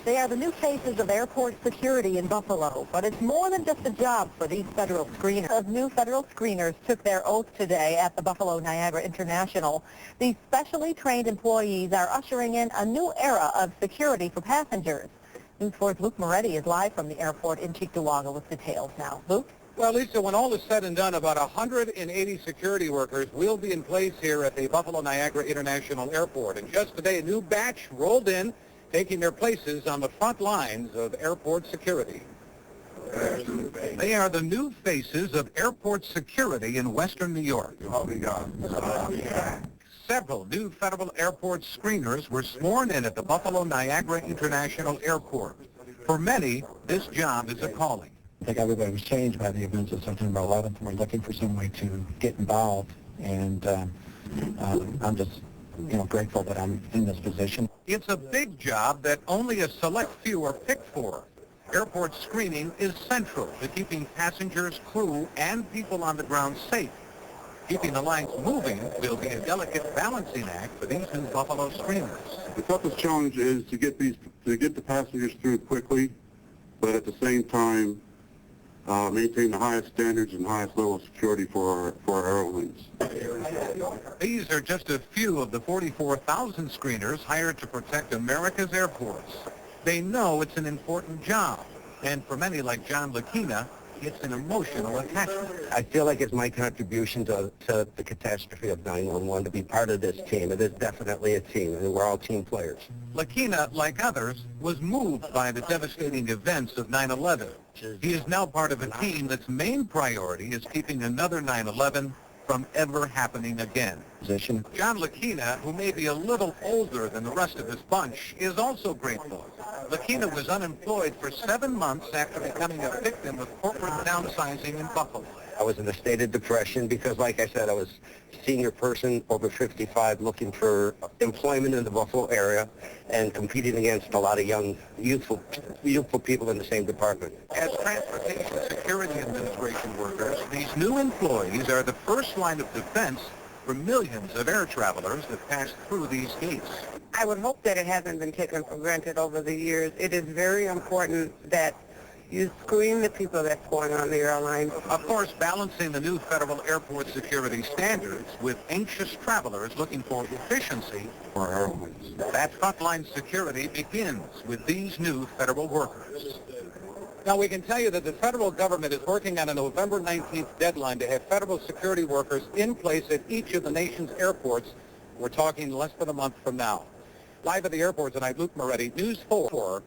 They are the new faces of airport security in Buffalo, but it's more than just a job for these federal screeners. New federal screeners took their oath today at the Buffalo Niagara International. These specially trained employees are ushering in a new era of security for passengers. News 4's Luke Moretti is live from the airport in Cheektowaga with details now. Luke? Well, Lisa, when all is said and done, about 180 security workers will be in place here at the Buffalo Niagara International Airport. And just today, a new batch rolled in, taking their places on the front lines of airport security. They are the new faces of airport security in Western New York. Several new federal airport screeners were sworn in at the Buffalo Niagara International Airport. For many, this job is a calling. I think everybody was changed by the events of September 11th. We're looking for some way to get involved, and I'm just, grateful that I'm in this position. It's a big job that only a select few are picked for. Airport screening is central to keeping passengers, crew, and people on the ground safe. Keeping the lines moving will be a delicate balancing act for these new Buffalo screeners. The toughest challenge is to get the passengers through quickly, but at the same time maintain the highest standards and highest level of security for our airlines. These are just a few of the 44,000 screeners hired to protect America's airports. They know it's an important job, and for many like John Lakina, it's an emotional attachment. I feel like it's my contribution to the catastrophe of 9/11 to be part of this team. It is definitely a team, and we're all team players. Lakina, like others, was moved by the devastating events of 9/11. He is now part of a team that's main priority is keeping another 9/11 from ever happening again. John Lakina, who may be a little older than the rest of his bunch, is also grateful. Lakina was unemployed for 7 months after becoming a victim of corporate downsizing in Buffalo. I was in a state of depression because, like I said, I was a senior person over 55 looking for employment in the Buffalo area and competing against a lot of young, youthful people in the same department. As Transportation Security Administration workers, these new employees are the first line of defense for millions of air travelers that pass through these gates. I would hope that it hasn't been taken for granted over the years. It is very important that you screen the people that's going on the airline. Of course, balancing the new federal airport security standards with anxious travelers looking for efficiency For our airlines. That frontline security begins with these new federal workers. Now, we can tell you that the federal government is working on a November 19th deadline to have federal security workers in place at each of the nation's airports. We're talking less than a month from now. Live at the airport tonight, Luke Moretti, News 4.